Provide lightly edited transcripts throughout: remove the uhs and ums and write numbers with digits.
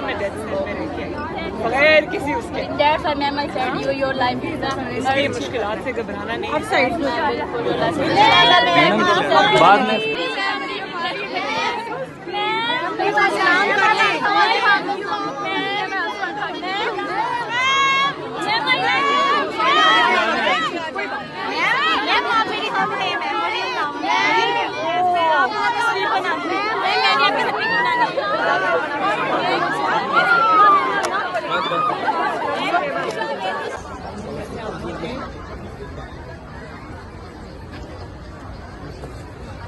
میں death cell میں رہ کے بغیر کسی اس کے اس لیے مشکلات سے گھبرانا نہیں. اب سائڈ بعد میں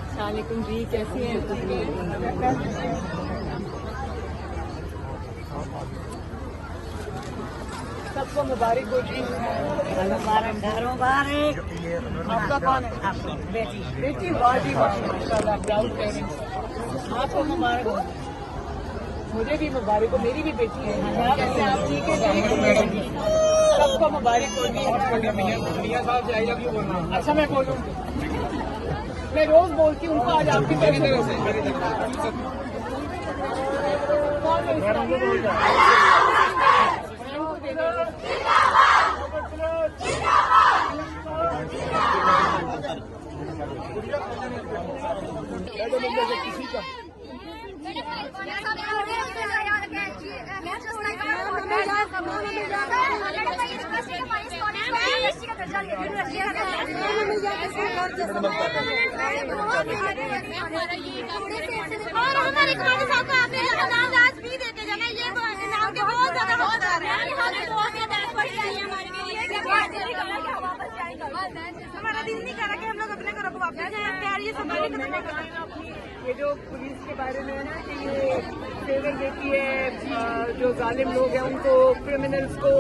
السلام علیکم جی، کیسی ہیں؟ سب کو مبارک ہو جی. مبارک. آپ کا کون ہے؟ بیٹی. واہ جی ماشاء اللہ، پراؤڈ پیرنٹس. آپ کو مبارک ہو. مجھے بھی مبارک ہو، میری بھی بیٹی ہے. آپ ٹھیک ہے جی؟ سب کو مبارک ہو جی. اچھا میں بولوں، میں روز بولتی ہوں ان کو. آج آپ کی طرف سے ہمارا دل نہیں کر رہا کہ ہم لوگ اپنے گھروں کو واپس جائیں. پیار یہ سب یہ جو پولیس کے بارے میں ہے نا کہ یہ فیور دیتی ہے جو ظالم لوگ ہیں ان کو، کرمنلز کو،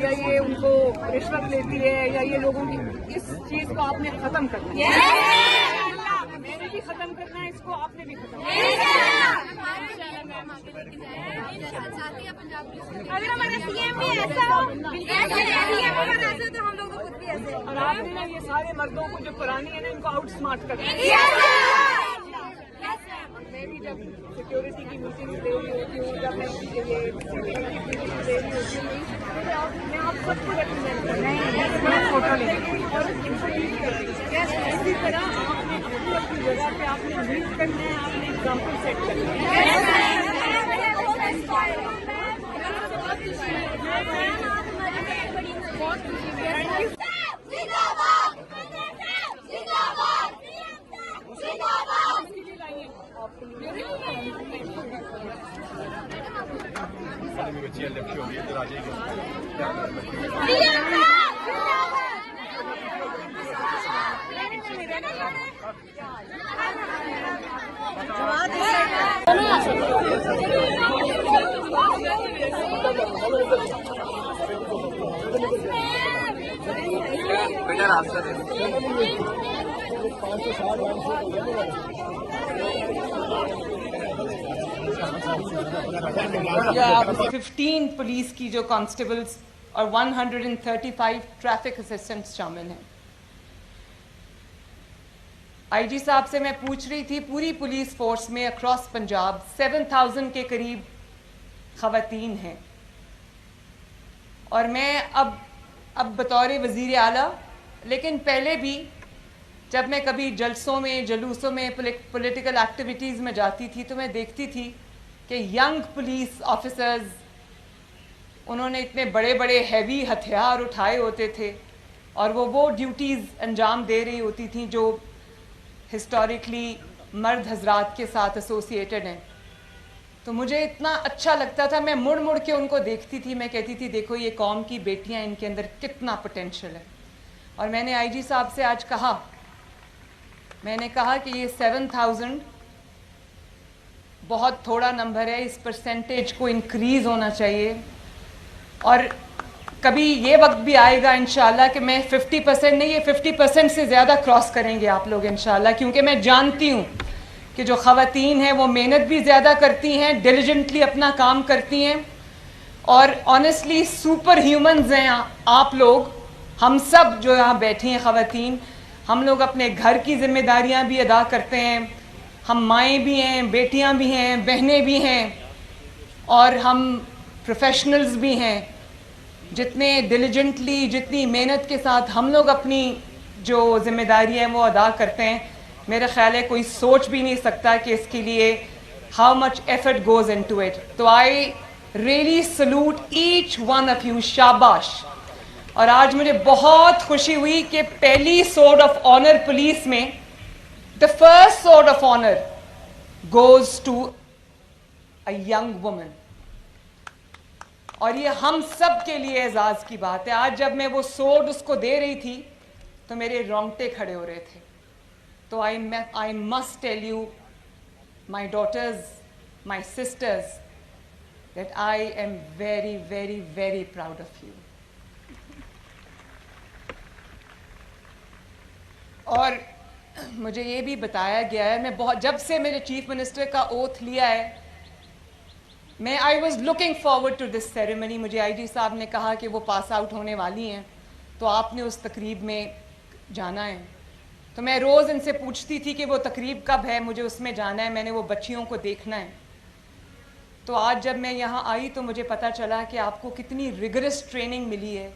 یا یہ ان کو رشوت لیتی ہے، یا یہ لوگوں کی، اس چیز کو آپ نے ختم کرنا ہے. میں نے بھی ختم کرنا ہے اس کو، آپ نے بھی ختم کرنا ہے. اگر ہمارا سی ایم بھی ایسا ہو تو ہم لوگ کو خود بھی ایسے. اور آپ نے نا یہ سارے مردوں کو جو پرانی ہے نا ان کو آؤٹ اسمارٹ کرنا ہے. میں بھی جب سیکورٹی کی میٹنگ دے رہی ہوتی ہوں، جب میں یہ دے رہی ہوتی ہوں، میں آپ سب کو ریپرزینٹ کرتی ہوں، فوٹو لیتی ہوں اور اسی طرح آپ نے اپنی اپنی جگہ پہ آپ نے لیڈ کرنا ہے، آپ نے ایگزامپل سیٹ کرنا ہے. ففٹین پولیس کی جو کانسٹیبلز اور 135 ٹریفک اسسٹنٹس شامل ہیں. آئی جی صاحب سے میں پوچھ رہی تھی، پوری پولیس فورس میں اکراس پنجاب 7000 کے قریب خواتین ہیں، اور میں اب بطور وزیر اعلیٰ، لیکن پہلے بھی جب میں کبھی جلسوں میں، جلوسوں میں، پولیٹیکل ایکٹیویٹیز میں جاتی تھی تو میں دیکھتی تھی کہ ینگ پولیس آفیسرز، انہوں نے اتنے بڑے بڑے ہیوی ہتھیار اٹھائے ہوتے تھے اور وہ ڈیوٹیز انجام دے رہی ہوتی تھیں جو ہسٹوریکلی مرد حضرات کے ساتھ ایسوسیٹڈ ہیں. تو مجھے اتنا اچھا لگتا تھا، میں مڑ کے ان کو دیکھتی تھی، میں کہتی تھی دیکھو یہ قوم کی بیٹیاں، ان کے اندر کتنا پوٹینشیل ہے. اور میں نے آئی جی صاحب سے آج کہا، میں نے کہا کہ یہ 7000 بہت تھوڑا نمبر ہے، اس پرسنٹیج کو انکریز ہونا چاہیے. اور کبھی یہ وقت بھی آئے گا انشاءاللہ کہ میں 50% نہیں، یہ 50% سے زیادہ کراس کریں گے آپ لوگ انشاءاللہ، کیونکہ میں جانتی ہوں کہ جو خواتین ہیں وہ محنت بھی زیادہ کرتی ہیں، ڈیلیجنٹلی اپنا کام کرتی ہیں، اور آنیسٹلی سپر ہیومنز ہیں آپ لوگ. ہم سب جو یہاں بیٹھی ہیں خواتین، ہم لوگ اپنے گھر کی ذمہ داریاں بھی ادا کرتے ہیں، ہم مائیں بھی ہیں, بیٹیاں بھی ہیں, بہنیں بھی ہیں, اور ہم پروفیشنلز بھی ہیں. جتنے ڈیلیجنٹلی, جتنی محنت کے ساتھ ہم لوگ اپنی جو ذمہ داری ہے وہ ادا کرتے ہیں, میرا خیال ہے کوئی سوچ بھی نہیں سکتا کہ اس کے لیے how much effort goes into it. تو I really salute each one of you. شاباش. اور آج مجھے بہت خوشی ہوئی کہ پہلی سورڈ آف آنر پولیس میں the first sword of honor goes to a young woman. اور یہ ہم سب کے لیے اعزاز کی بات ہے. آج جب میں وہ سورڈ اس کو دے رہی تھی تو میرے رونگٹے کھڑے ہو رہے تھے. تو I must tell you, my daughters, my sisters, that I am very, very, very proud of you. اور مجھے یہ بھی بتایا گیا ہے, میں جب سے میرے چیف منسٹر کا اوتھ لیا ہے, میں I was looking forward to this ceremony. مجھے آئی جی صاحب نے کہا کہ وہ پاس آؤٹ ہونے والی ہیں تو آپ نے اس تقریب میں جانا ہے. تو میں روز ان سے پوچھتی تھی کہ وہ تقریب کب ہے, مجھے اس میں جانا ہے, میں نے وہ بچیوں کو دیکھنا ہے. تو آج جب میں یہاں آئی تو مجھے پتہ چلا کہ آپ کو کتنی ریگرس ٹریننگ ملی ہے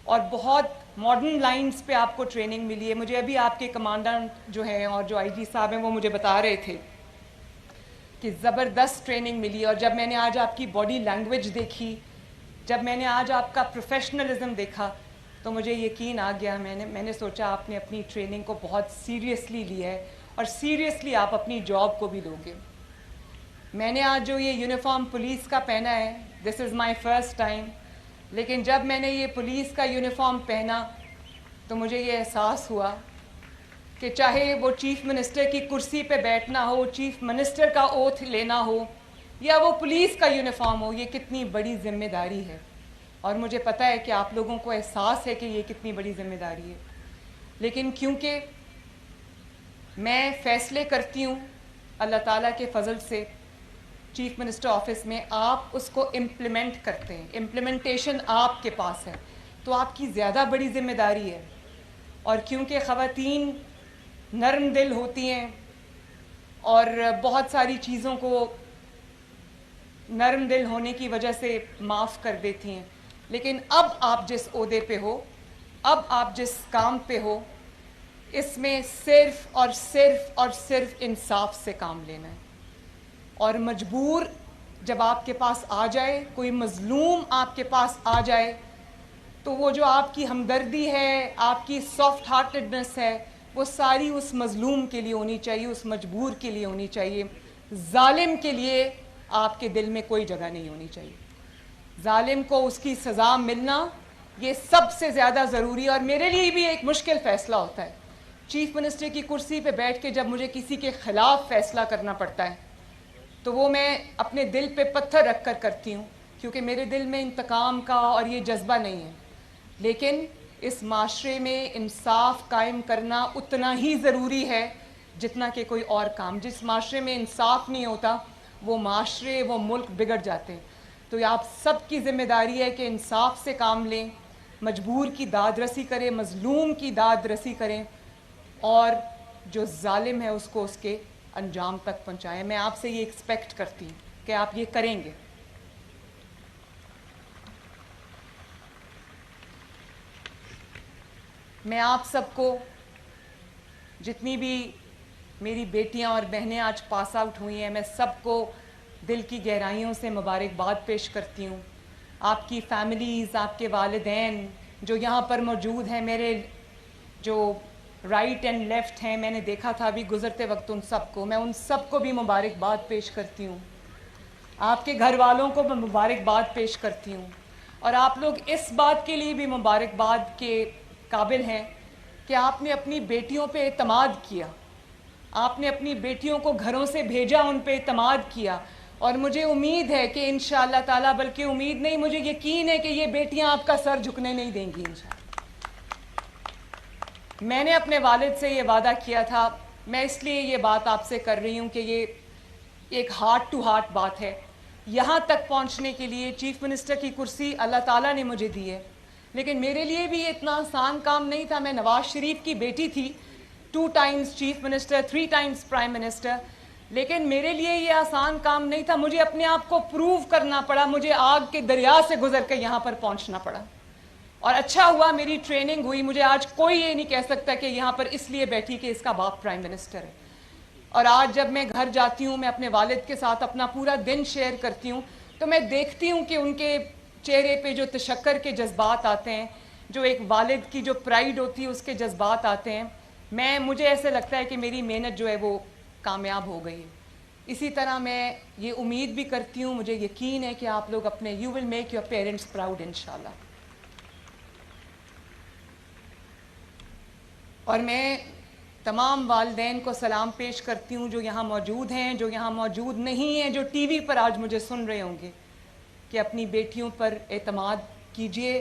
اور بہت ماڈرن لائنز پہ آپ کو ٹریننگ ملی ہے. مجھے ابھی آپ کے کمانڈنٹ جو ہیں اور جو آئی جی صاحب ہیں وہ مجھے بتا رہے تھے کہ زبردست ٹریننگ ملی. اور جب میں نے آج آپ کی باڈی لینگویج دیکھی, جب میں نے آج آپ کا پروفیشنلزم دیکھا تو مجھے یقین آ گیا. میں نے سوچا آپ نے اپنی ٹریننگ کو بہت سیریسلی لیا ہے اور سیریسلی آپ اپنی جاب کو بھی لوگے. میں نے آج جو یہ یونیفارم پولیس کا پہنا ہے, دس از مائی فرسٹ ٹائم, لیکن جب میں نے یہ پولیس کا یونیفارم پہنا تو مجھے یہ احساس ہوا کہ چاہے وہ چیف منسٹر کی کرسی پہ بیٹھنا ہو, چیف منسٹر کا اوتھ لینا ہو, یا وہ پولیس کا یونیفارم ہو, یہ کتنی بڑی ذمہ داری ہے. اور مجھے پتہ ہے کہ آپ لوگوں کو احساس ہے کہ یہ کتنی بڑی ذمہ داری ہے. لیکن کیونکہ میں فیصلے کرتی ہوں اللہ تعالیٰ کے فضل سے چیف منسٹر آفس میں, آپ اس کو امپلیمنٹ کرتے ہیں, امپلیمنٹیشن آپ کے پاس ہے, تو آپ کی زیادہ بڑی ذمہ داری ہے. اور کیونکہ خواتین نرم دل ہوتی ہیں اور بہت ساری چیزوں کو نرم دل ہونے کی وجہ سے معاف کر دیتی ہیں, لیکن اب آپ جس عہدے پہ ہو, اب آپ جس کام پہ ہو, اس میں صرف اور صرف اور صرف انصاف سے کام لینا ہے. اور مجبور جب آپ کے پاس آ جائے, کوئی مظلوم آپ کے پاس آ جائے, تو وہ جو آپ کی ہمدردی ہے, آپ کی سافٹ ہارٹڈنس ہے, وہ ساری اس مظلوم کے لیے ہونی چاہیے, اس مجبور کے لیے ہونی چاہیے. ظالم کے لیے آپ کے دل میں کوئی جگہ نہیں ہونی چاہیے. ظالم کو اس کی سزا ملنا یہ سب سے زیادہ ضروری ہے. اور میرے لیے بھی ایک مشکل فیصلہ ہوتا ہے چیف منسٹر کی کرسی پہ بیٹھ کے, جب مجھے کسی کے خلاف فیصلہ کرنا پڑتا ہے تو وہ میں اپنے دل پہ پتھر رکھ کر کرتی ہوں, کیونکہ میرے دل میں انتقام کا اور یہ جذبہ نہیں ہے. لیکن اس معاشرے میں انصاف قائم کرنا اتنا ہی ضروری ہے جتنا کہ کوئی اور کام. جس معاشرے میں انصاف نہیں ہوتا وہ معاشرے, وہ ملک بگڑ جاتے ہیں. تو یہ آپ سب کی ذمہ داری ہے کہ انصاف سے کام لیں, مجبور کی داد رسی کریں, مظلوم کی داد رسی کریں, اور جو ظالم ہے اس کو اس کے انجام تک پہنچائیں. میں آپ سے یہ ایکسپیکٹ کرتی ہوں کہ آپ یہ کریں گے. میں آپ سب کو, جتنی بھی میری بیٹیاں اور بہنیں آج پاس آؤٹ ہوئی ہیں, میں سب کو دل کی گہرائیوں سے مبارکباد پیش کرتی ہوں. آپ کی فیملیز, آپ کے والدین جو یہاں پر موجود ہیں, میرے جو رائٹ اینڈ لیفٹ ہیں, میں نے دیکھا تھا ابھی گزرتے وقت ان سب کو, میں ان سب کو بھی مبارکباد پیش کرتی ہوں. آپ کے گھر والوں کو میں مبارکباد پیش کرتی ہوں. اور آپ لوگ اس بات کے لیے بھی مبارکباد کے قابل ہیں کہ آپ نے اپنی بیٹیوں پہ اعتماد کیا, آپ نے اپنی بیٹیوں کو گھروں سے بھیجا, ان پہ اعتماد کیا. اور مجھے امید ہے کہ انشاءاللہ تعالیٰ, بلکہ امید نہیں, مجھے یقین ہے کہ یہ بیٹیاں آپ کا سر جھکنے نہیں دیں گی انشاءاللہ. میں نے اپنے والد سے یہ وعدہ کیا تھا, میں اس لیے یہ بات آپ سے کر رہی ہوں کہ یہ ایک ہارٹ ٹو ہارٹ بات ہے. یہاں تک پہنچنے کے لیے چیف منسٹر کی کرسی اللہ تعالیٰ نے مجھے دی ہے, لیکن میرے لیے بھی اتنا آسان کام نہیں تھا. میں نواز شریف کی بیٹی تھی, 2 times chief minister, 3 times prime minister. لیکن میرے لیے یہ آسان کام نہیں تھا. مجھے اپنے آپ کو پروو کرنا پڑا, مجھے آگ کے دریا سے گزر کے یہاں پر پہنچنا پڑا. اور اچھا ہوا میری ٹریننگ ہوئی. مجھے آج کوئی یہ نہیں کہہ سکتا کہ یہاں پر اس لیے بیٹھی کہ اس کا باپ پرائم منسٹر ہے. اور آج جب میں گھر جاتی ہوں, میں اپنے والد کے ساتھ اپنا پورا دن شیئر کرتی ہوں, تو میں دیکھتی ہوں کہ ان کے چہرے پہ جو تشکر کے جذبات آتے ہیں, جو ایک والد کی جو پرائیڈ ہوتی ہے اس کے جذبات آتے ہیں. مجھے ایسے لگتا ہے کہ میری محنت جو ہے وہ کامیاب ہو گئی ہے. اسی طرح میں یہ امید بھی کرتی ہوں, مجھے یقین ہے کہ آپ لوگ اپنے you will make your parents proud انشاءاللہ. اور میں تمام والدین کو سلام پیش کرتی ہوں جو یہاں موجود ہیں, جو یہاں موجود نہیں ہیں, جو ٹی وی پر آج مجھے سن رہے ہوں گے, کہ اپنی بیٹیوں پر اعتماد کیجئے,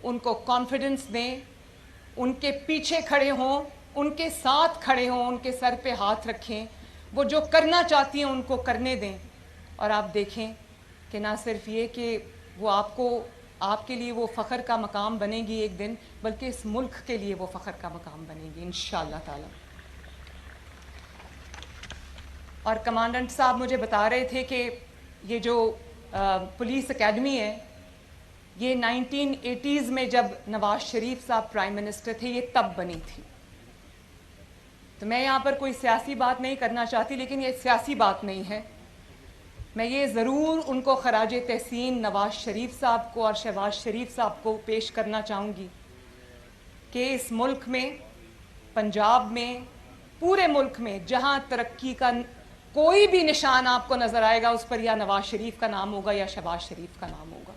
ان کو کانفیڈنس دیں, ان کے پیچھے کھڑے ہوں, ان کے ساتھ کھڑے ہوں, ان کے سر پہ ہاتھ رکھیں, وہ جو کرنا چاہتی ہیں ان کو کرنے دیں. اور آپ دیکھیں کہ نہ صرف یہ کہ وہ آپ کے لیے وہ فخر کا مقام بنے گی ایک دن, بلکہ اس ملک کے لیے وہ فخر کا مقام بنے گی انشاءاللہ تعالی. اور کمانڈنٹ صاحب مجھے بتا رہے تھے کہ یہ جو پولیس اکیڈمی ہے, یہ 1980s میں جب نواز شریف صاحب پرائم منسٹر تھے یہ تب بنی تھی. تو میں یہاں پر کوئی سیاسی بات نہیں کرنا چاہتی, لیکن یہ سیاسی بات نہیں ہے. میں یہ ضرور ان کو خراج تحسین نواز شریف صاحب کو اور شہباز شریف صاحب کو پیش کرنا چاہوں گی کہ اس ملک میں, پنجاب میں, پورے ملک میں جہاں ترقی کا کوئی بھی نشان آپ کو نظر آئے گا, اس پر یا نواز شریف کا نام ہوگا یا شہباز شریف کا نام ہوگا.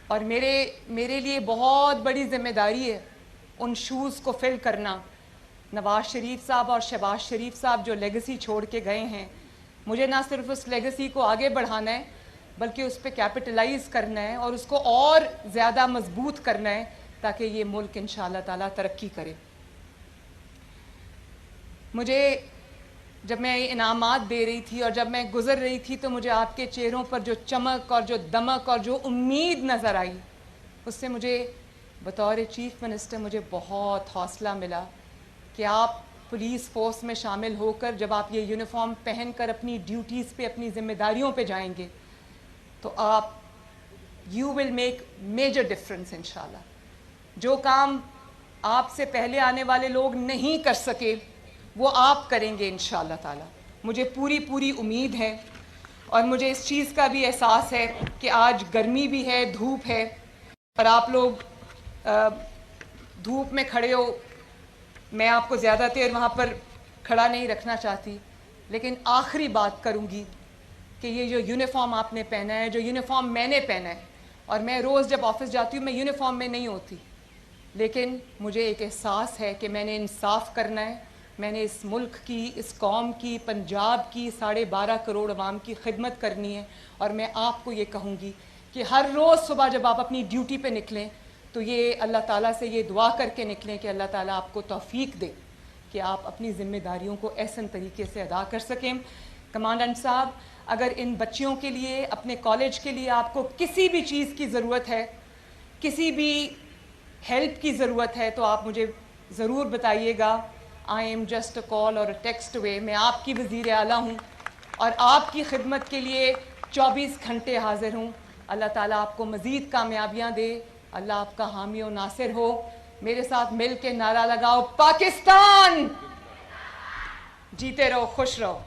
اور میرے لیے بہت بڑی ذمہ داری ہے ان شوز کو فل کرنا. نواز شریف صاحب اور شہباز شریف صاحب جو لیگسی چھوڑ کے گئے ہیں, مجھے نہ صرف اس لیگسی کو آگے بڑھانا ہے بلکہ اس پہ کیپٹلائز کرنا ہے اور اس کو اور زیادہ مضبوط کرنا ہے تاکہ یہ ملک انشاءاللہ تعالیٰ ترقی کرے. مجھے جب میں انعامات دے رہی تھی اور جب میں گزر رہی تھی تو مجھے آپ کے چہروں پر جو چمک اور جو دمک اور جو امید نظر آئی, اس سے مجھے بطور چیف منسٹر مجھے بہت حوصلہ ملا کہ آپ پولیس فورس میں شامل ہو کر جب آپ یہ یونیفارم پہن کر اپنی ڈیوٹیز پہ, اپنی ذمہ داریوں پہ جائیں گے تو you will make major difference انشاءاللہ. جو کام آپ سے پہلے آنے والے لوگ نہیں کر سکے وہ آپ کریں گے انشاءاللہ تعالیٰ. مجھے پوری امید ہے اور مجھے اس چیز کا بھی احساس ہے کہ آج گرمی بھی ہے, دھوپ ہے, اور آپ لوگ دھوپ میں کھڑے ہو. میں آپ کو زیادہ دیر وہاں پر کھڑا نہیں رکھنا چاہتی, لیکن آخری بات کروں گی کہ یہ جو یونیفارم آپ نے پہنا ہے, جو یونیفارم میں نے پہنا ہے, اور میں روز جب آفس جاتی ہوں میں یونیفارم میں نہیں ہوتی, لیکن مجھے ایک احساس ہے کہ میں نے انصاف کرنا ہے, میں نے اس ملک کی, اس قوم کی, پنجاب کی 12.5 کروڑ عوام کی خدمت کرنی ہے. اور میں آپ کو یہ کہوں گی کہ ہر روز صبح جب آپ اپنی ڈیوٹی پہ نکلیں تو یہ اللہ تعالیٰ سے یہ دعا کر کے نکلیں کہ اللہ تعالیٰ آپ کو توفیق دے کہ آپ اپنی ذمہ داریوں کو احسن طریقے سے ادا کر سکیں. کمانڈنٹ صاحب, اگر ان بچیوں کے لیے, اپنے کالج کے لیے آپ کو کسی بھی چیز کی ضرورت ہے, کسی بھی ہیلپ کی ضرورت ہے, تو آپ مجھے ضرور بتائیے گا. آئی ایم جسٹ اے کال اور اے ٹیکسٹ اوے. میں آپ کی وزیر اعلیٰ ہوں اور آپ کی خدمت کے لیے 24 گھنٹے حاضر ہوں. اللہ تعالیٰ آپ کو مزید کامیابیاں دے, اللہ آپ کا حامی و ناصر ہو. میرے ساتھ مل کے نعرہ لگاؤ, پاکستان! جیتے رہو, خوش رہو.